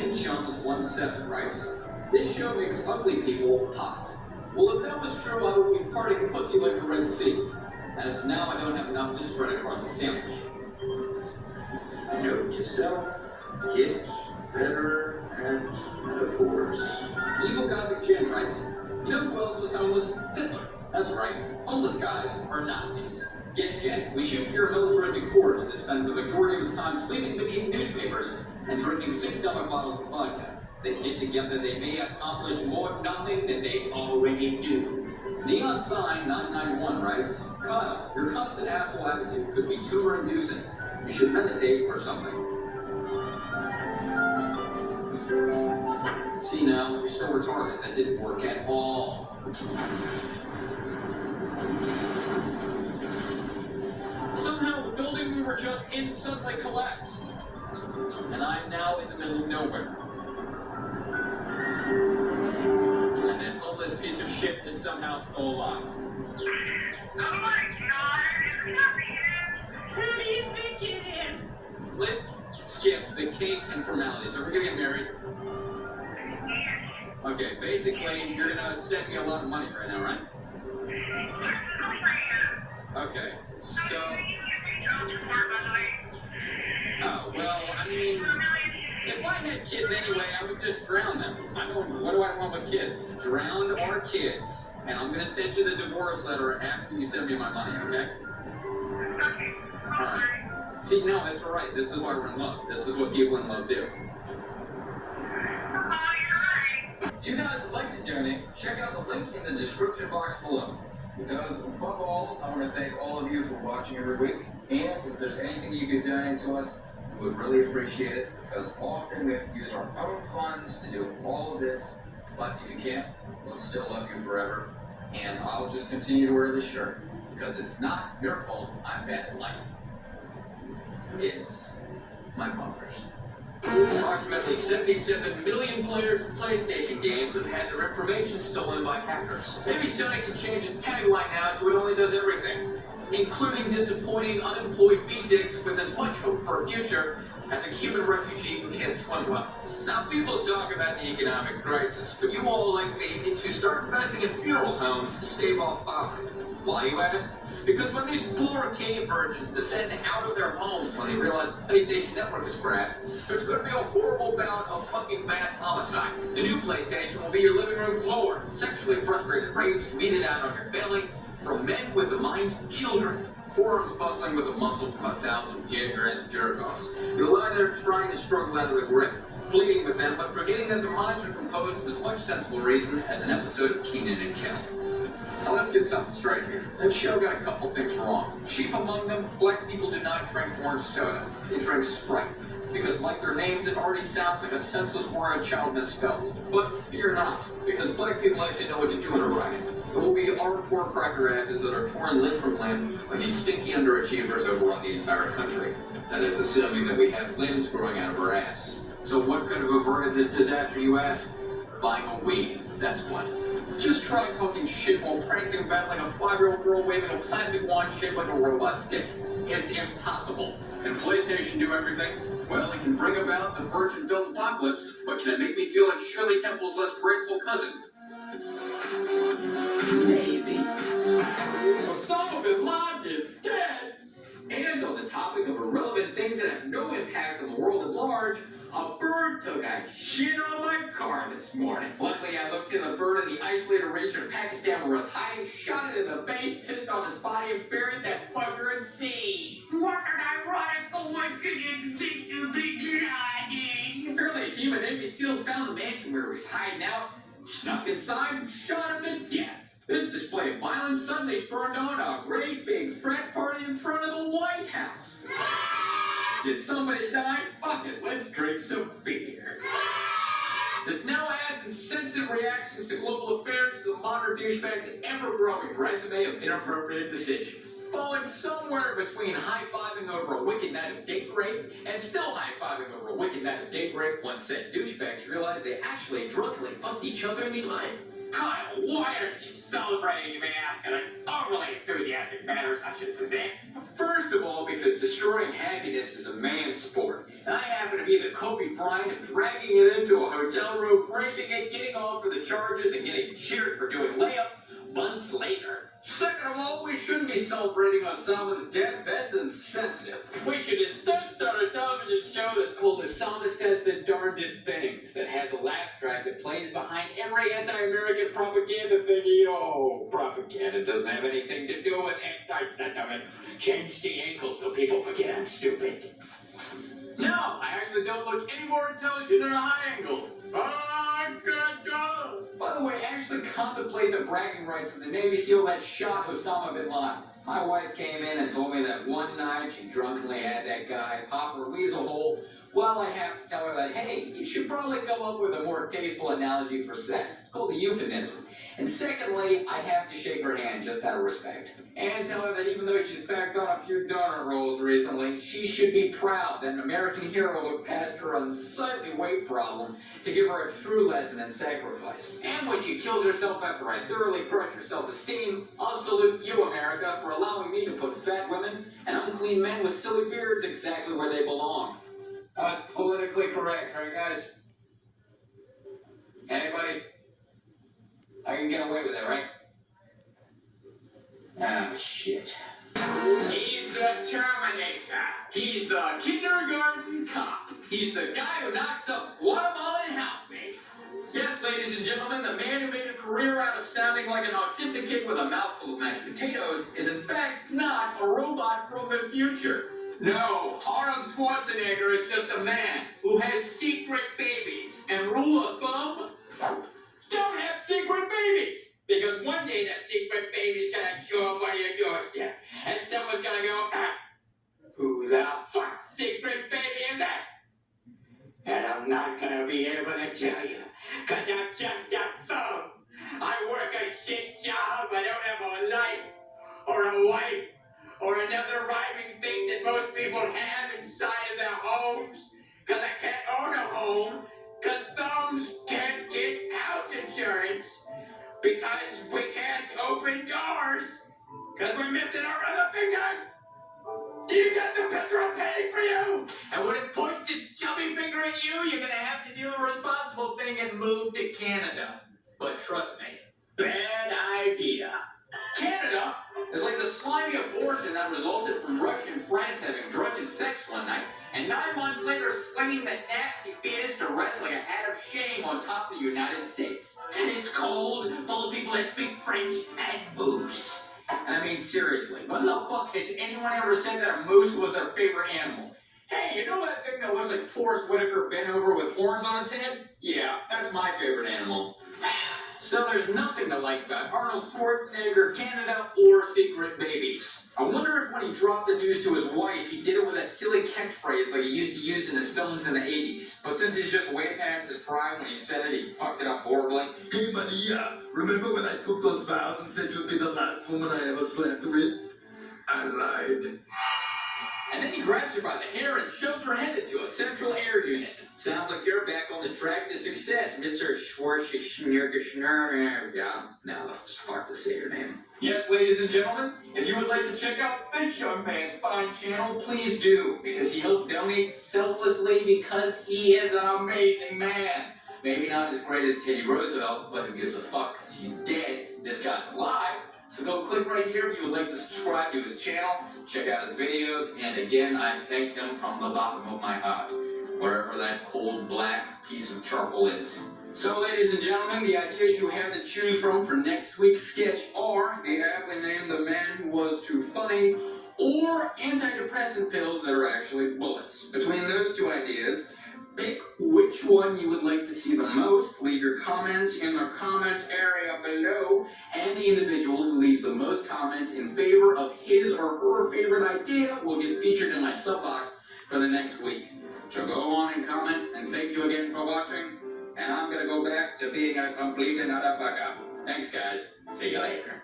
Chums17 writes, "This show makes ugly people hot." Well, if that was true, I would be parting pussy like the Red Sea. As of now, I don't have enough to spread across a sandwich. Note to self, kids, better, and metaphors. Evil Gothic Jim writes, "You know who else was homeless? Hitler. That's right, homeless guys are Nazis." Yes, Jen, we shoot for your militaristic force that spends the majority of its time sleeping beneath newspapers and drinking 6 stomach bottles of vodka. They get together, they may accomplish more nothing than they already do. Neon Sign 991 writes, "Kyle, your constant asshole attitude could be tumor-inducing. You should meditate or something." See now, you're so retarded. That didn't work at all. Somehow the building we were just in suddenly collapsed. And I'm now in the middle of nowhere. And that homeless piece of shit is somehow still alive. Oh my god, it's nothing in. Who do you think it is? Let's skip the cake and formalities. Are we gonna get married? Okay, basically, you're gonna send me a lot of money right now, right? Okay, so... Oh, well, I mean... If I had kids anyway, I would just drown them. What do I want with kids? Drown our kids. And I'm gonna send you the divorce letter after you send me my money, okay? Alright. See, no, that's alright. This is why we're in love. This is what people in love do. If you guys would like to donate, check out the link in the description box below. Because above all, I want to thank all of you for watching every week. And if there's anything you could donate to us, we would really appreciate it. Because often we have to use our own funds to do all of this. But if you can't, we'll still love you forever. And I'll just continue to wear this shirt. Because it's not your fault I'm bad at life. It's my mother's. Approximately 77 million players of PlayStation games have had their information stolen by hackers. Maybe Sony can change its tagline now to "It only does everything," including disappointing unemployed B-dicks with as much hope for a future as a Cuban refugee who can't swim well. Now, people talk about the economic crisis, but you all, like me, need to start investing in funeral homes to stave off poverty. Why, you ask? Because when these poor cave virgins descend out of their homes when they realize the PlayStation Network has crashed, there's going to be a horrible bout of fucking mass homicide. The new PlayStation will be your living room floor. Sexually frustrated rage meted out on your family from men with the minds of children. Forearms bustling with the muscle from 1,000 gin-dressed jerk-offs. You'll lie there trying to struggle out of the grip, pleading with them, but forgetting that their minds are composed of as much sensible reason as an episode of Kenan and Kel. Now let's get something straight here. That show got a couple things wrong. Chief among them, black people do not drink orange soda. They drink Sprite. Because like their names, it already sounds like a senseless word a child misspelled. But fear not, because black people actually know what to do in a riot. It will be our poor cracker asses that are torn limb from limb when these stinky underachievers overrun the entire country. That is assuming that we have limbs growing out of our ass. So what could have averted this disaster, you ask? Buying a weed, that's what. Just try talking shit while prancing about like a 5-year-old girl waving a plastic wand shaped like a robot's dick. It's impossible. Can PlayStation do everything? Well, it can bring about the virgin-built apocalypse, but can it make me feel like Shirley Temple's less graceful cousin? Maybe. Osama bin Laden is dead! And on the topic of irrelevant things that have no impact on the world at large, a bird took a shit on my car this morning. Luckily, I looked in the bird in the isolated region of Pakistan where I was hiding, shot it in the face, pissed on his body, and buried that fucker in sea. What an ironic coincidence, Mr. Bin Laden. Apparently, a team of Navy SEALs found the mansion where he was hiding out, snuck inside, and shot him to death. This display of violence suddenly spurred on a great big frat party in front of the White House. Did somebody die? Fuck it, let's drink some beer. This now adds insensitive reactions to global affairs to the modern douchebag's ever-growing resume of inappropriate decisions. Falling somewhere between high-fiving over a wicked night of date rape and still high-fiving over a wicked night of date rape once said douchebags realized they actually drunkenly fucked each other in the butt. Kyle, why aren't you celebrating me asking an overly enthusiastic manner such as today? First of all, because destroying happiness is a man's sport. And I happen to be the Kobe Bryant of dragging it into a hotel room, breaking it, getting off for the charges, and getting cheered for doing layups months later. Second of all, we shouldn't be celebrating Osama's death. That's insensitive. We should instead start a television show that's called Osama Says the Darndest Things, that has a laugh track that plays behind every anti-American propaganda thingy. Oh, propaganda doesn't have anything to do with anti-sentiment. Change the angle so people forget I'm stupid. No, I actually don't look any more intelligent in a high angle. Oh, good God. By the way, I actually contemplate the bragging rights of the Navy SEAL that shot Osama bin Laden. My wife came in and told me that one night she drunkenly had that guy pop her weasel hole. Well, I have to tell her that, hey, you should probably come up with a more tasteful analogy for sex. It's called a euphemism. And secondly, I have to shake her hand just out of respect. And tell her that even though she's backed on a few donut rolls recently, she should be proud that an American hero looked past her unsightly weight problem to give her a true lesson in sacrifice. And when she kills herself after I thoroughly crush her self-esteem, I'll salute you, America, for allowing me to put fat women and unclean men with silly beards exactly where they belong. That was politically correct, right, guys? Anybody? I can get away with it, right? Ah, shit. He's the Terminator. He's the kindergarten cop. He's the guy who knocks up Guatemalan housemaids. Yes, ladies and gentlemen, the man who made a career out of sounding like an autistic kid with a mouthful of mashed potatoes is in fact not a robot from the future. No, Arnold Schwarzenegger is just a man who has secret babies. And rule of thumb, don't have secret babies! Because one day that secret baby's gonna show up on your doorstep. And someone's gonna go, who the fuck secret baby is that? And I'm not gonna be able to tell you, cause I'm just a phone. I work a shit job, I don't have a life, or a wife, or another rhyming thing that most people have inside of their homes. Cause I can't own a home, cause thumbs can't get house insurance. Because we can't open doors, cause we're missing our other fingers. Do you get the picture I'm painting for you? And when it points its chubby finger at you, you're gonna have to do the responsible thing and move to Canada. But trust me, bad idea. Canada is like the slimy abortion that resulted from Russia and France having drunken sex one night, and 9 months later slinging that nasty fetus to rest like a hat of shame on top of the United States. And it's cold, full of people that speak French, and moose. I mean, seriously, when the fuck has anyone ever said that a moose was their favorite animal? Hey, you know that thing that looks like Forrest Whitaker bent over with horns on its head? Yeah, that's my favorite animal. So there's nothing to like about Arnold Schwarzenegger, Canada, or secret babies. I wonder if when he dropped the news to his wife, he did it with a silly catchphrase like he used to use in his films in the 80s. But since he's just way past his prime when he said it, he fucked it up horribly. Hey Maria, remember when I took those vows and said you'd be the last woman I ever slept with? I lied. And then he grabs her by the hair and shoves her head into a central air unit. Sounds like you're back on the track to success, Mr. Schwarzschnurger. Yeah, now the fuck to say your name. Yes, ladies and gentlemen, if you would like to check out this young man's fine channel, please do, because he helped donate selflessly because he is an amazing man. Maybe not as great as Teddy Roosevelt, but who gives a fuck, because he's dead. This guy's alive. So go click right here if you would like to subscribe to his channel, check out his videos, and again, I thank him from the bottom of my heart, wherever that cold black piece of charcoal is. So, ladies and gentlemen, the ideas you have to choose from for next week's sketch are the aptly named The Man Who Was Too Funny, or antidepressant pills that are actually bullets. Between those two ideas, pick which one you would like to see the most, leave your comments in the comment area below, and the individual who leaves the most comments in favor of his or her favorite idea will get featured in my sub box for the next week. So go on and comment, and thank you again for watching, and I'm gonna go back to being a complete and utter fuck up. Thanks guys, see you later.